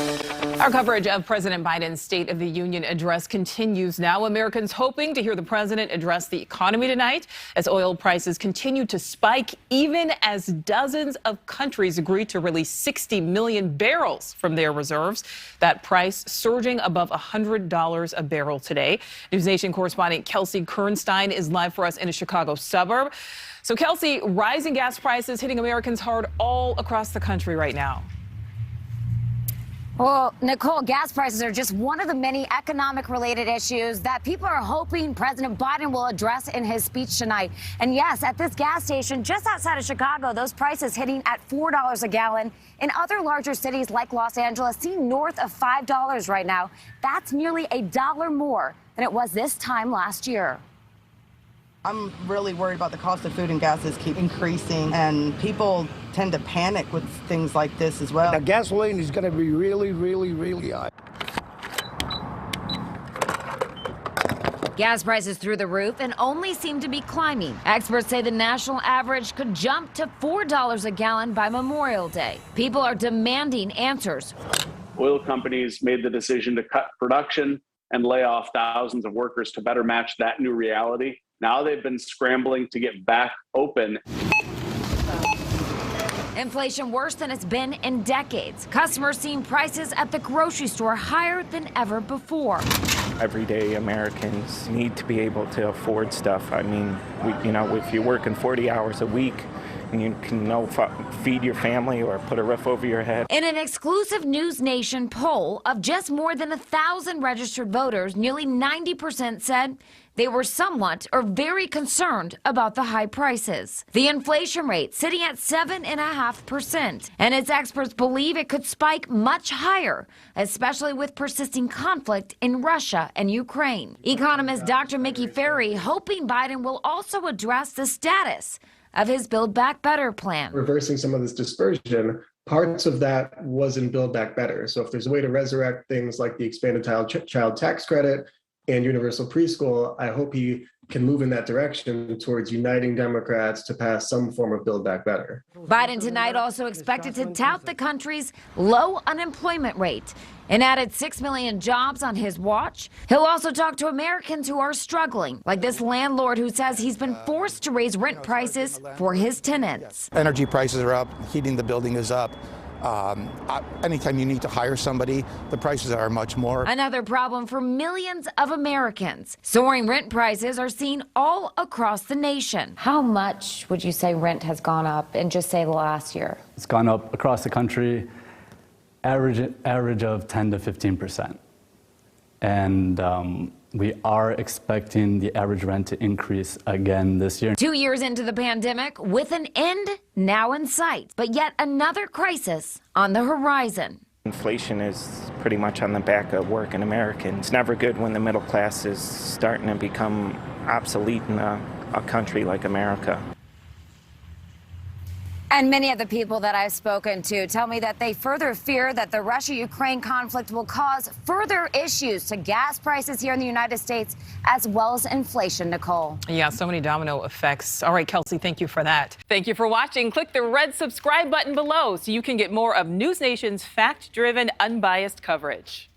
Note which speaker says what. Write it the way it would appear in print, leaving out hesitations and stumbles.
Speaker 1: Our coverage of President Biden's State of the Union address continues now. Americans hoping to hear the president address the economy tonight as oil prices continue to spike, even as dozens of countries agree to release 60 million barrels from their reserves. That price surging above $100 a barrel today. NewsNation correspondent Kelsey Kernstein is live for us in a Chicago suburb. So, Kelsey, rising gas prices hitting Americans hard all across the country right now.
Speaker 2: Well, Nichole, gas prices are just one of the many economic-related issues that people are hoping President Biden will address in his speech tonight. And yes, at this gas station just outside of Chicago, those prices hitting at $4 a gallon. In other larger cities like Los Angeles, seen north of $5 right now. That's nearly $1 more than it was this time last year.
Speaker 3: I'm really worried about the cost of food and gases keep increasing, and people tend to panic with things like this as well.
Speaker 4: The gasoline is going to be really, really, really high.
Speaker 2: Gas prices through the roof and only seem to be climbing. Experts say the national average could jump to $4 a gallon by Memorial Day. People are demanding answers.
Speaker 5: Oil companies made the decision to cut production and lay off thousands of workers to better match that new reality. Now they've been scrambling to get back open.
Speaker 2: Inflation worse than it's been in decades. Customers seeing prices at the grocery store higher than ever before.
Speaker 6: Everyday Americans need to be able to afford stuff. I mean, if you're working 40 hours a week, and you can feed your family or put a roof over your head.
Speaker 2: In an exclusive NewsNation poll of just more than 1,000 registered voters, nearly 90% said they were somewhat or very concerned about the high prices. The inflation rate sitting at 7.5%, and its experts believe it could spike much higher, especially with persisting conflict in Russia and Ukraine. Economist Dr. Mickey Ferry hoping Biden will also address the status of his Build Back Better plan.
Speaker 7: Reversing some of this dispersion, parts of that was in Build Back Better. So if there's a way to resurrect things like the expanded child tax credit and universal preschool, I hope he can move in that direction towards uniting Democrats to pass some form of Build Back Better.
Speaker 2: Biden tonight also expected to tout the country's low unemployment rate and added 6 million jobs on his watch. He'll also talk to Americans who are struggling, like this landlord who says he's been forced to raise rent prices for his tenants.
Speaker 4: Energy prices are up, heating the building is up. Anytime you need to hire somebody, the prices are much more.
Speaker 2: Another problem for millions of Americans. Soaring rent prices are seen all across the nation. How much would you say rent has gone up in just say the last year?
Speaker 8: It's gone up across the country, average of 10 to 15%. And we are expecting the average rent to increase again this year.
Speaker 2: 2 years into the pandemic, with an end now in sight, but yet another crisis on the horizon.
Speaker 6: Inflation is pretty much on the back of working Americans. It's never good when the middle class is starting to become obsolete in a country like America.
Speaker 2: And many of the people that I've spoken to tell me that they further fear that the Russia-Ukraine conflict will cause further issues to gas prices here in the United States, as well as inflation, Nichole.
Speaker 1: Yeah, so many domino effects. All right, Kelsey, thank you for that. Thank you for watching. Click the red subscribe button below so you can get more of NewsNation's fact-driven, unbiased coverage.